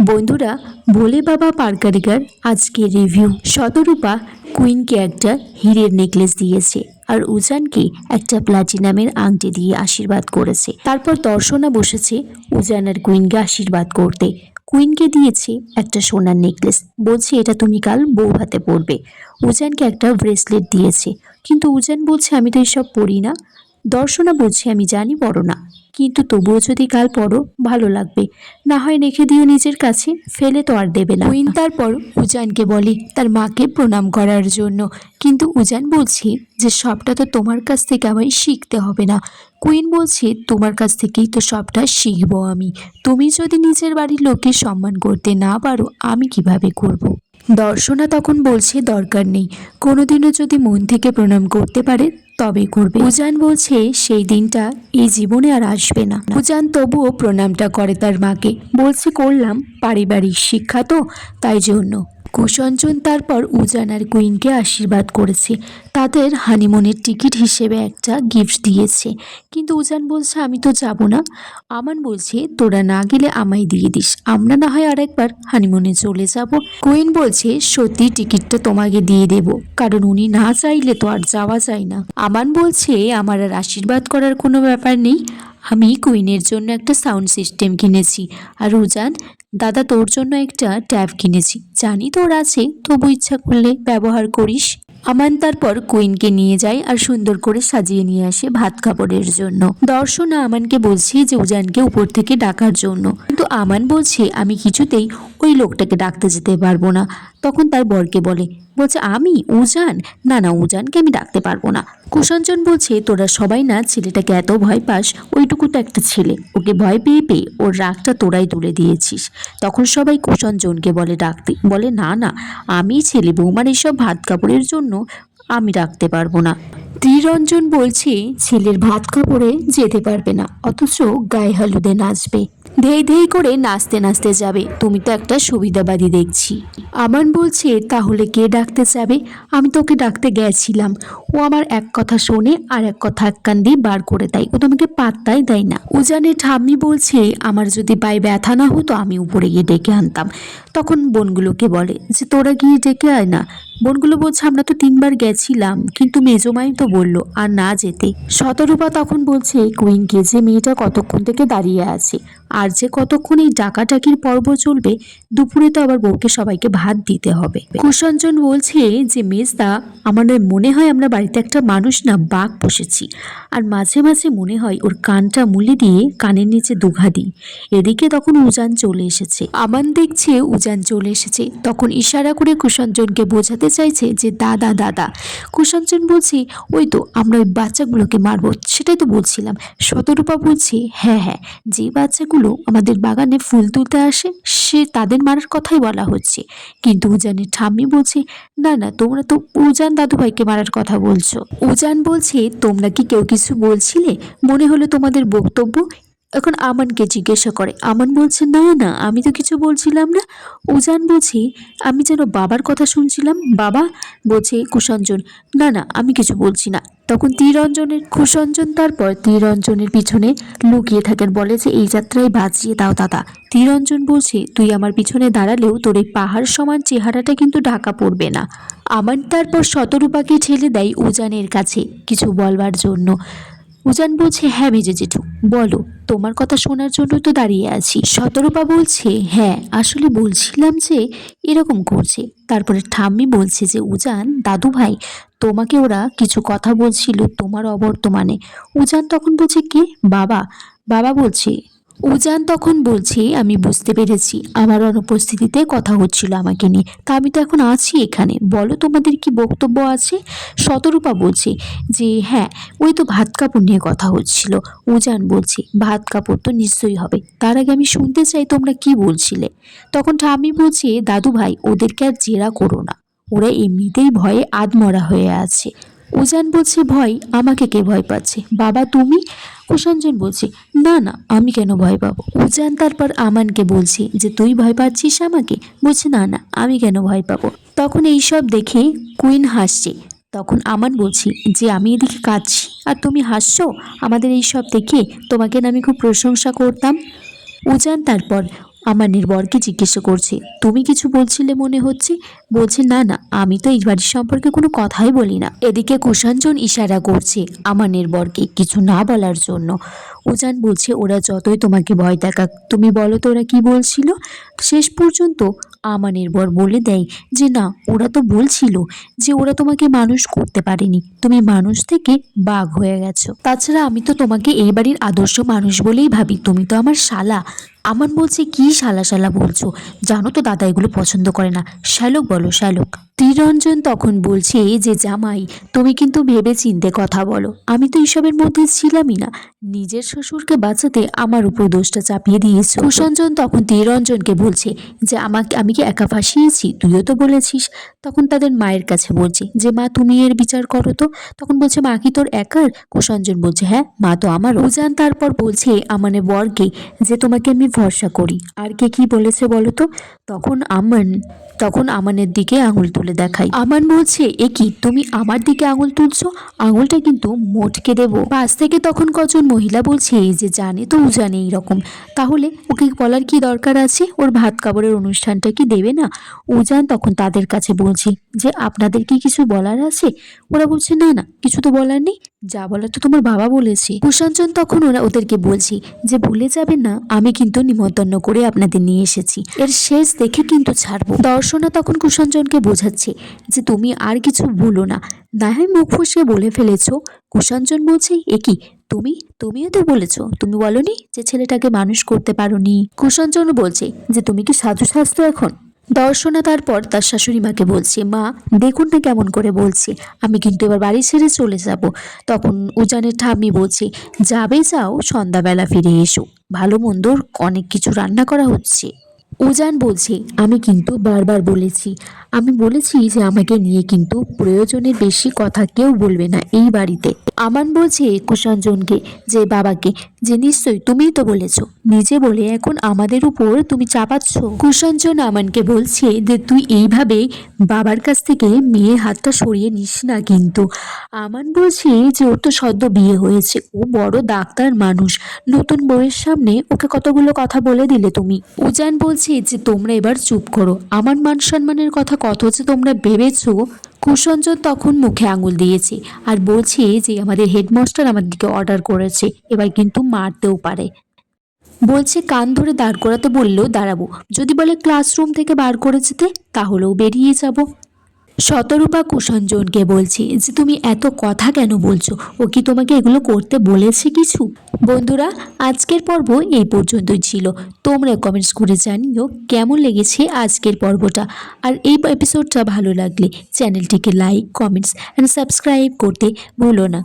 বন্ধুরা, ভোলে বাবা পারকারিকার আজকে রিভিউ। শতরূপা কুইনকে একটা হীরের নেকলেস দিয়েছে আর উজানকে একটা প্লাটিনামের আংটি দিয়ে আশীর্বাদ করেছে। তারপর দর্শনা বসেছে উজান আর কুইনকে আশীর্বাদ করতে। কুইনকে দিয়েছে একটা সোনার নেকলেস, বলছে এটা তুমি কাল বউ ভাতে পরবে। উজানকে একটা ব্রেসলেট দিয়েছে, কিন্তু উজান বলছে আমি তো এসব পরি না। দর্শনা বলছে আমি জানি পড়ো না, কিন্তু তবুও যদি কাল পড়ো ভালো লাগবে, না হয় রেখে দিও নিজের কাছে, ফেলে তো আর দেবে না। কুইন তারপর উজানকে বলে তার মাকে প্রণাম করার জন্য, কিন্তু উজান বলছে যে সবটা তো তোমার কাছ থেকে আমায় শিখতে হবে না। কুইন বলছে তোমার কাছ থেকেই তো সবটা শিখবো আমি। তুমি যদি নিজের বাড়ির লোককে সম্মান করতে না পারো আমি কিভাবে করব। দর্শনা তখন বলছে দরকার নেই, কোনোদিনও যদি মন থেকে প্রণাম করতে পারে তবে করবে। উজান বলছে সেই দিনটা এই জীবনে আর আসবে না। উজান তবুও প্রণামটা করে তার মাকে, বলছে করলাম, পারিবারিক শিক্ষা তো, তাই জন্য। কুষঞ্জন তারপর উজান আর কুইনকে আশীর্বাদ করেছে, তাদের হানিমুনের টিকিট হিসেবে একটা গিফট দিয়েছে। কিন্তু উজান বলছে আমি তো যাব না। আমান বলছে তোরা না গেলে আমায় দিয়ে দিস, আমরা না হয় আর একবার হানিমুনে চলে যাব। কুইন বলছে সত্যি টিকিটটা তোমাকে দিয়ে দেব, কারণ উনি না চাইলে তো আর যাওয়া যায় না। আমান বলছে আমার আর আশীর্বাদ করার কোনো ব্যাপার নেই, আমি কুইনের জন্য একটা সাউন্ড সিস্টেম কিনেছি। আর উজান দাদা তোর জন্য একটা ট্যাব কিনেছি, জানি তোর আছে, তবু ইচ্ছা করলে ব্যবহার করিস। আমান তারপর কুইনকে নিয়ে যায় আর সুন্দর করে সাজিয়ে নিয়ে আসে ভাত কাপড়ের জন্য। দর্শনা আমানকে বলছে যে উজানকে উপর থেকে ডাকার জন্য, কিন্তু আমান বলছে আমি কিছুতেই ওই লোকটাকে ডাকতে যেতে পারবো না। তখন তার বরকে বলছে আমি উজান, না না উজানকে আমি ডাকতে পারবো না। কুষঞ্জন বলছে তোরা সবাই না ছেলেটাকে এত ভয় পাস, ওইটুকু তো একটা ছেলে, ওকে ভয় পেয়ে পেয়ে ওর রাগটা তোরাই তুলে দিয়েছিস। তখন সবাই কুষঞ্জনকে ডাকতে, বলে না না আমি ছেলে বৌমার এইসব ভাত কাপড়ের জন্য আমি রাখতে পারবো না। ত্রিরঞ্জন বলছে ছেলের ভাত কাপড়ে যেতে পারবে না, অথচ গায়ে হলুদে নাচবে, ধেই ধেই করে নাচতে নাচতে যাবে, তুমি তো একটা সুবিধাবাদী দেখছি। আমান বলছে তাহলে কে ডাকতে যাবে, আমি তো ওকে ডাকতে গেছিলাম, ও আমার এক কথা শোনে আর এক কথা এক কান দিয়ে বার করে দেয়, ও তো আমাকে পাত্তাই দেয় না। উজানের ঠাম্মি বলছে আমার যদি পায়ে ব্যথা না হতো আমি উপরে গিয়ে ডেকে আনতাম। তখন বোনগুলোকে বলে যে তোরা গিয়ে ডেকে আয় না। বোনগুলো বলছে আমরা তো 3বার গেছিলাম, কিন্তু মেজমাই তো বললো আর না যেতে। শতরূপা তখন বলছে কুইনকে যে মেয়েটা কতক্ষণ থেকে দাঁড়িয়ে আছে, আর যে কতক্ষণ এই ডাকাডাকির পর্ব চলবে, দুপুরে তো আবার বউকে সবাইকে ভাত দিতে হবে। কুষঞ্জন বলছে যে মেজদা আমাদের মনে হয় আমরা বাড়িতে একটা মানুষ না বাঘ পুষেছি, আর মাঝে মাঝে মনে হয় ওর কানটা মুলে দিয়ে কানের নিচে দুঘা দিই। এদিকে তখন উজান চলে এসেছে, আমান দেখছে উজান চলে এসেছে, তখন ইশারা করে কুষঞ্জনকে বোঝাতে চাইছে যে দাদা দাদা। কুষঞ্জন বলছে ওই তো আমরা ওই বাচ্চাগুলোকে মারবো, সেটাই তো বলছিলাম। শতরূপা বলছে হ্যাঁ হ্যাঁ, যে বাচ্চাগুলো আমাদের বাগানে ফুল তুলতে আসে সে তাদের মারার কথাই বলা হচ্ছে। কিন্তু উজানের ঠাম্মি বলছে না না তোমরা তো উজান দাদুভাইকে মারার কথা বলছো। উজান বলছে তোমরা কি কেউ কিছু বলছিলে, মনে হলো তোমাদের বক্তব্য। এখন আমানকে জিজ্ঞাসা করে, আমান বলছে না না আমি তো কিছু বলছিলাম না। উজান বলছে আমি যেন বাবার কথা শুনছিলাম। বাবা, বলছে কুষঞ্জন না না আমি কিছু বলছি না। তখন কুষঞ্জন তারপর তীরঞ্জনের পিছনে লুকিয়ে থাকেন, বলে যে এই যাত্রায় বাঁচিয়ে দাও দাদা। তীরঞ্জন বলছে তুই আমার পিছনে দাঁড়ালেও তোর এই পাহাড় সমান চেহারাটা কিন্তু ঢাকা পড়বে না। আমান তারপর শতরূপাকে ঠেলে দেয় উজানের কাছে কিছু বলবার জন্য। উজান বলছে হ্যাঁ মেজে জেঠু বলো, তোমার কথা শোনার জন্য তো দাঁড়িয়ে আছি। শতরূপা বলছে হ্যাঁ আসলে বলছিলাম যে এরকম করছে। তারপরে ঠাম্মি বলছে যে উজান দাদু ভাই তোমাকে ওরা কিছু কথা বলছিল তোমার অবর্তমানে। উজান তখন বলছে কে? বাবা। বাবা বলছে, উজান তখন বলছে আমি বুঝতে পেরেছি, আমার অনুপস্থিতিতে কথা হচ্ছিল আমাকে নিয়ে, তা আমি তো এখন আছি এখানে, বলো তোমাদের কি বক্তব্য আছে। শতরূপা বলছে যে হ্যাঁ ওই তো ভাত কাপড় নিয়ে কথা হচ্ছিল। উজান বলছে ভাত কাপড় তো নিশ্চয়ই হবে, তার আগে আমি শুনতে চাই তোমরা কি বলছিলে। তখন ঠাম্মি বলছে দাদু ভাই ওদেরকে আর জেরা করো না, ওরা এমনিতেই ভয়ে আধমরা হয়ে আছে। উজান বলছে ভয়, আমাকে কে ভয় পাচ্ছে, বাবা তুমি। কুষঞ্জন বলছে না না আমি কেন ভয় পাবো। উজান তারপর আমানকে বলছে যে তুই ভয় পাচ্ছিস আমাকে, বলছে না না আমি কেন ভয় পাবো। তখন এইসব দেখে কুইন হাসছে। তখন আমান বলছি যে আমি এদিকে কাঁদছি আর তুমি হাসছো আমাদের এইসব দেখে, তোমাকে না আমি খুব প্রশংসা করতাম। উজান তারপর আমানের বরকে জিজ্ঞাসা করছে, তুমি কিছু বলছিলে মনে হচ্ছে। বলছে, না না, আমি তো এই বাড়ির সম্পর্কে কোনো কথাই বলি না। এদিকে কুষাঞ্জন ইশারা করছে আমানের বরকে কিছু না বলার জন্য। উজান বলছে, ওরা যতই তোমাকে ভয় দেখাক, তুমি বলো তো ওরা কি বলছিল। শেষ পর্যন্ত আমানের বর বলে দেয় যে না, ওরা তো বলছিল যে ওরা তোমাকে মানুষ করতে পারেনি, তুমি মানুষ থেকে বাঘ হয়ে গেছো। তাছাড়া আমি তো তোমাকে এই বাড়ির আদর্শ মানুষ বলেই ভাবি, তুমি তো আমার শালা। আমান বলছে, কি শালা শালা বলছো, জানো তো দাদা এগুলো পছন্দ করে না, শ্যালক বলো শ্যালক। ত্রিরঞ্জন তখন বলছে যে জামাই, তুমি কিন্তু ভেবে চিন্তে কথা বলো, আমি তো এসবের মধ্যে ছিলামই না, নিজের শ্বশুরকে বাঁচাতে আমার উপর দোষটা চাপিয়ে দিয়েছো। কুষঞ্জন তখন ত্রিরঞ্জনকে বলছে যে আমি কি একা ফাঁসিয়েছি, তুইও তো বলেছিস। তখন তাদের মায়ের কাছে বলছে যে মা, তুমি এর বিচার করো তো। তখন বলছে, মা কি তোর একার? কুষঞ্জন বলছে, হ্যাঁ মা তো আমার। উজান তারপর বলছে আমানে বরকে যে তোমাকে আমি ভরসা করি। আর কে কি বলেছে বলো তো? তখন আমানের দিকে আঙুল তুলে দেখাই। আমান বলছে, এ কি, তুমি আমার দিকে আঙুল তুলছো? আঙুলটা কিন্তু মোটকে দেবো। পাশ থেকে তখন কজন মহিলা বলছে যে জানে তো উজানে এইরকম, তাহলে ওকে বলার কি দরকার আছে, ওর ভাত কাপড়ের অনুষ্ঠানটা কি দেবে না? উজান তখন তাদের কাছে বলছে যে আপনাদের কি কিছু বলার আছে? ওরা বলছে, না না, কিছু তো বলার নেই, যা বলার তো তোমার বাবা বলেছে। কুষাঞ্জন তখন ওদেরকে বলছি যে ভুলে যাবেন না, আমি কিন্তু নিমন্ত্রণ করে আপনাদের নিয়ে এসেছি, এর শেষ দেখে কিন্তু ছাড়বো। দর্শনা তখন কুষাঞ্জনকে বোঝাচ্ছে যে তুমি আর কিছু ভুলো না, না হয় মুখ ফুসকে বলে ফেলেছো। কুষাঞ্জন বলছে, এ কি, তুমিও তো বলেছো, তুমি বলনি যে ছেলেটাকে মানুষ করতে পারোনি। কুষাঞ্জন বলছে যে তুমি কি সাধু শাস্ত্র এখন। দর্শনা তারপর তার শাশুড়ি মাকে বলছে, মা দেখুন না কেমন করে বলছে, আমি কিন্তু এবার বাড়ি ছেড়ে চলে যাব। তখন উজানের ঠাম্মি বলছে, যাবে যাও, সন্ধ্যাবেলা ফিরে এসো, ভালো মন্দর অনেক কিছু রান্না করা হচ্ছে। উজান বলছে, আমি কিন্তু বারবার বলেছি, আমি বলেছি যে আমাকে নিয়ে কিন্তু প্রয়োজনের বেশি কথা কেউ বলবে না এই বাড়িতে। আমান বলছে কুষাঞ্জনকে যে বাবাকে যে নিশ্চয়ই তুমিই তো বলেছ, নিজে বলে এখন আমাদের উপর তুমি চাপাচ্ছ। কুষাঞ্জন আমানকে বলছে যে তুই এইভাবে বাবার কাছ থেকে মেয়ের হাতটা সরিয়ে নিস না কিন্তু। আমান বলছে যে ওর তো সদ্য বিয়ে হয়েছে, ও বড় ডাক্তার মানুষ, নতুন বউয়ের সামনে ওকে কতগুলো কথা বলে দিলে তুমি। উজান বলছে যে তোমরা এবার চুপ করো, আমার মান সম্মানের কথা কত যে তোমরা ভেবেছো। কুষঞ্জন তখন মুখে আঙুল দিয়েছে আর বলছে যে আমাদের হেডমাস্টার আমার দিকে অর্ডার করেছে, এবার কিন্তু মারতেও পারে। বলছে কান ধরে দাঁড় করাতে বললেও দাঁড়াবো, যদি বলে ক্লাসরুম থেকে বার করে যেতে তাহলেও বেরিয়ে যাব। শতরূপা কুষঞ্জনকে বলছে যে তুমি এত কথা কেন বলছো, ও কি তোমাকে এগুলো করতে বলেছে কিছু? বন্ধুরা, আজকের পর্ব এই পর্যন্তই ছিল। তোমরা কমেন্টস করে জানিও কেমন লেগেছে আজকের পর্বটা। আর এই এপিসোডটা ভালো লাগলে চ্যানেলটিকে লাইক, কমেন্টস অ্যান্ড সাবস্ক্রাইব করতে ভুলো না।